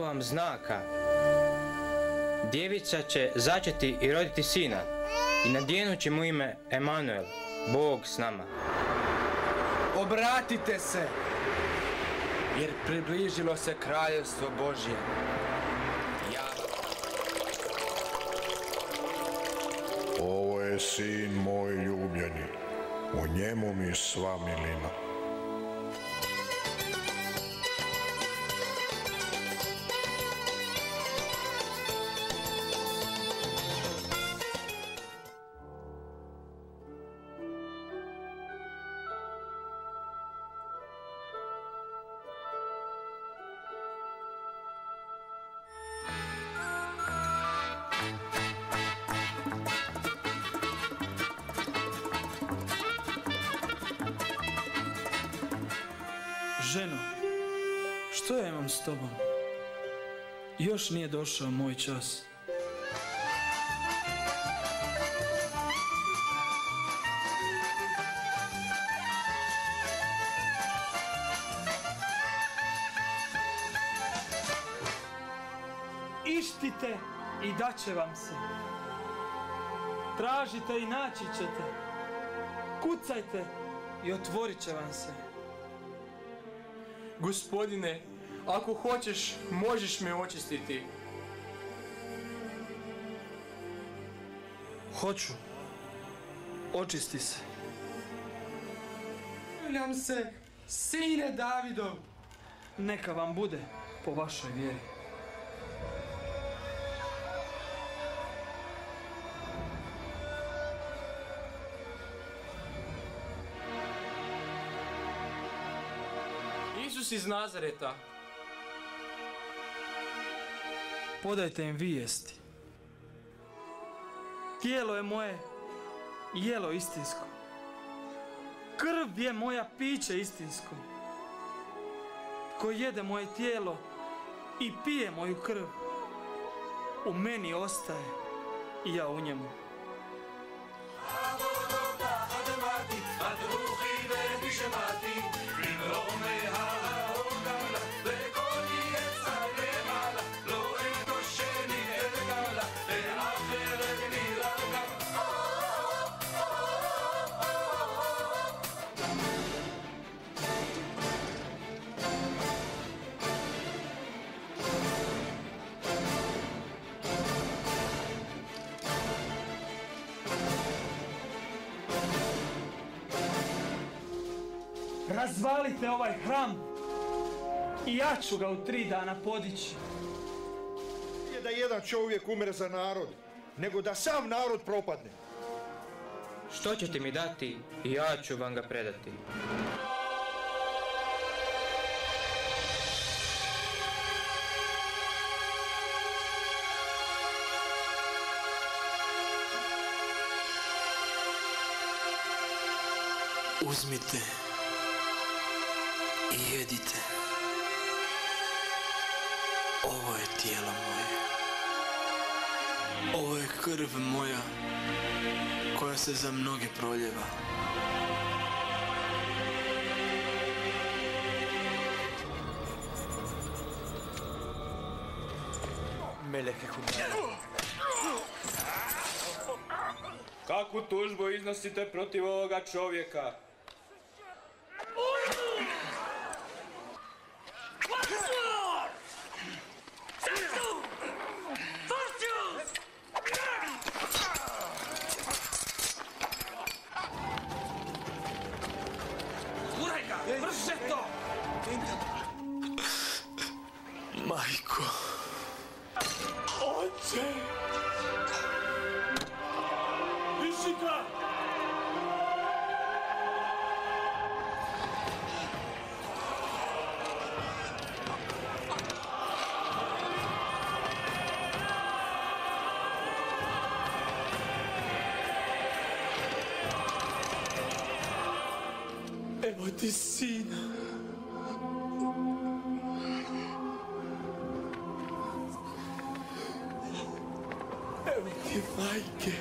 vam znaka. Djevica će začeti i roditi sina i nadjenut će mu ime Emanuel, Bog s nama. Obratite se, jer približilo se kraljevstvo Božje. Ovo je sin moj ljubljeni, u njemu mi sva milina. Ženo, što ja imam s tobom? Još nije došao moj čas. Ištite i daće vam se. Tražite i naći ćete. Kucajte i otvorit će vam se. Gospodine, ako hoćeš, možeš me očistiti. Hoću. Očisti se. Javljam se, sine Davidov. Neka vam bude po vašoj vjeri. Isus iz Nazareta. Podajte im vijesti. Tijelo je moje jelo istinsko. Krv je moja piće istinsko. Ko jede moje tijelo i pije moju krv, u meni ostaje i ja u njemu. Razvalite ovaj hram i ja ću ga u 3 dana podići. Nije da jedan čovjek umre za narod, nego da sam narod propadne. Što ćete mi dati i ja ću vam ga predati. Uzmite i jedite. Ovo je tijelo moje. Ovo je krv moja koja se za mnoge proljeva. Meleke Humana. Kakvu tužbu iznosite protiv ovoga čovjeka? Vrše to! Majko! Oče! Viši ga! Evo ti sina. Evo ti majke.